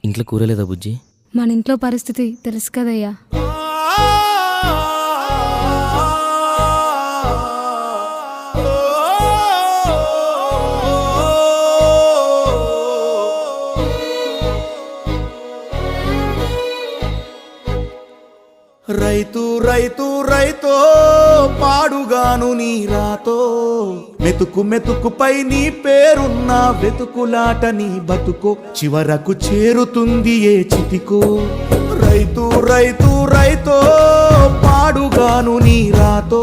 ఇంట్లో కూర లేదా బుజ్జి? మన ఇంట్లో పరిస్థితి తెలుసు కదయ్యా. రైతు రైతు రైతో పాడుగాను నీ రాతో, మెతుకు మెతుకుపై నీ పేరున్న వెతుకులాట నీ బతుకో, చివరకు చేరుతుంది ఏ చితికో. రైతు రైతు రైతో పాడుగాను నీ రాతో,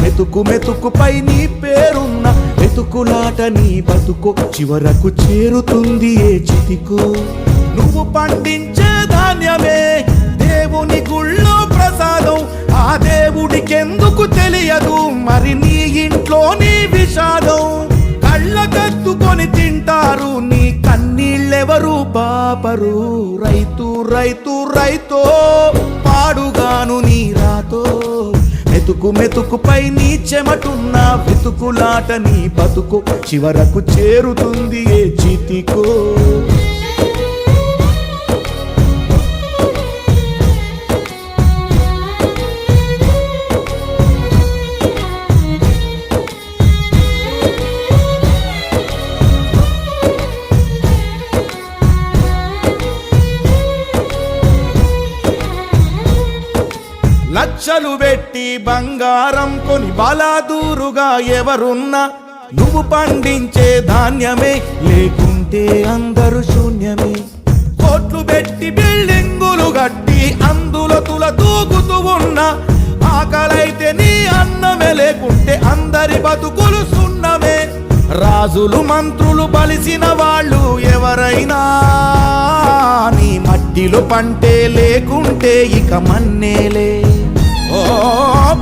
మెతుకు మెతుకుపై నీ పేరున్న వెతుకులాట నీ బతుకో, చివరకు చేరుతుంది ఏ చితికో. నువ్వు పండించే ధాన్యమే దేవుని గుళ్ళో ప్రసాదం, ఆ దేవుడికెందుకు తెలియదు మరి నీ ఇంట్లో నీ విషాదం. కళ్ళకత్తుకొని తింటారు నీ కన్నీళ్ళెవరు పాపరు. రైతు రైతు రైతో పాడుగాను నీ రాతో, మెతుకు మెతుకుపై నీ చెమటున్న వెతుకులాట నీ బతుకు, చివరకు చేరుతుంది ఏ చితికో. లక్షలు పెట్టి బంగారం కొని బలాదూరుగా ఎవరున్నా, నువ్వు పండించే ధాన్యమే లేకుంటే అందరూ శూన్యమే. కోట్లు పెట్టి బిల్డింగులు కట్టి అందులో తుల దూకుతూ ఉన్నా, ఆకలైతే నీ అన్నమే లేకుంటే అందరి బతుకులు సున్నమే. రాజులు మంత్రులు బలిసిన వాళ్ళు ఎవరైనా, నీ మట్టిలో పంటే లేకుంటే ఇక మన్నేలే. ఓ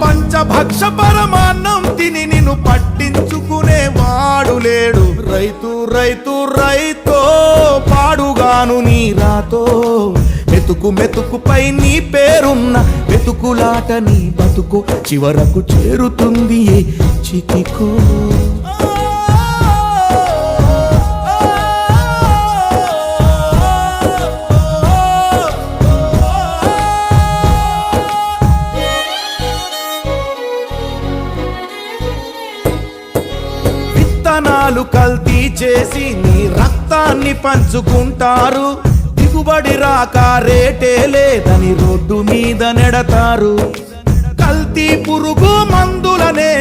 పంచభక్ష పరమాన్నం తిని నిన్ను పట్టించుకునే వాడు లేడు. రైతు రైతు రైతో పాడుగాను నీ రాతో, మెతుకు మెతుకుపై నీ పేరున్న వెతుకులాట నీ బతుకు, చివరకు చేరుతుంది ఏ చితికో. విత్తనాలు కల్తీ చేసి నీ రక్తాన్ని పంచుకుంటారు, దిగుబడి రాక రేటే లేదని రోడ్డు మీద నెడతారు. కల్తీ పురుగు మందులనే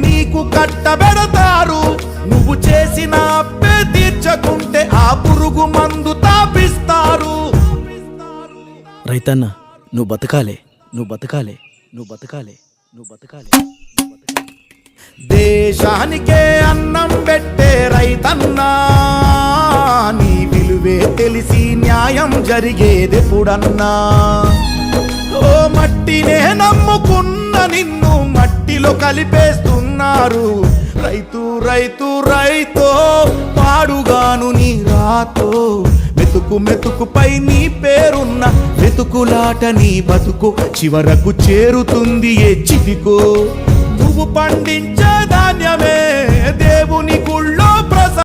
నీకు కట్టబెడతారు, నువ్వు చేసిన అప్పే తీర్చకుంటే ఆ పురుగు మందు తాపిస్తారు. రైతన్న నువ్వు బతకాలే, నువ్వు బతకాలే, నువ్వు బతకాలే, నువ్వు బతకాలే. దేశానికే అన్నం పెట్టే రైతన్నా, నీ విలువే తెలిసి న్యాయం జరిగేదెప్పుడన్నా. ఓ మట్టినే నమ్ముకున్న నిన్ను మట్టిలో కలిపేస్తున్నారు. రైతు రైతు రైతో పాడుగాను నీ రాతో, మెతుకు మెతుకుపై నీ పేరున్న వెతుకులాట నీ బతుకు, చివరకు చేరుతుంది ఏ చితికో. నువ్వు పండించే ధాన్యమే దేవుని గుళ్ళో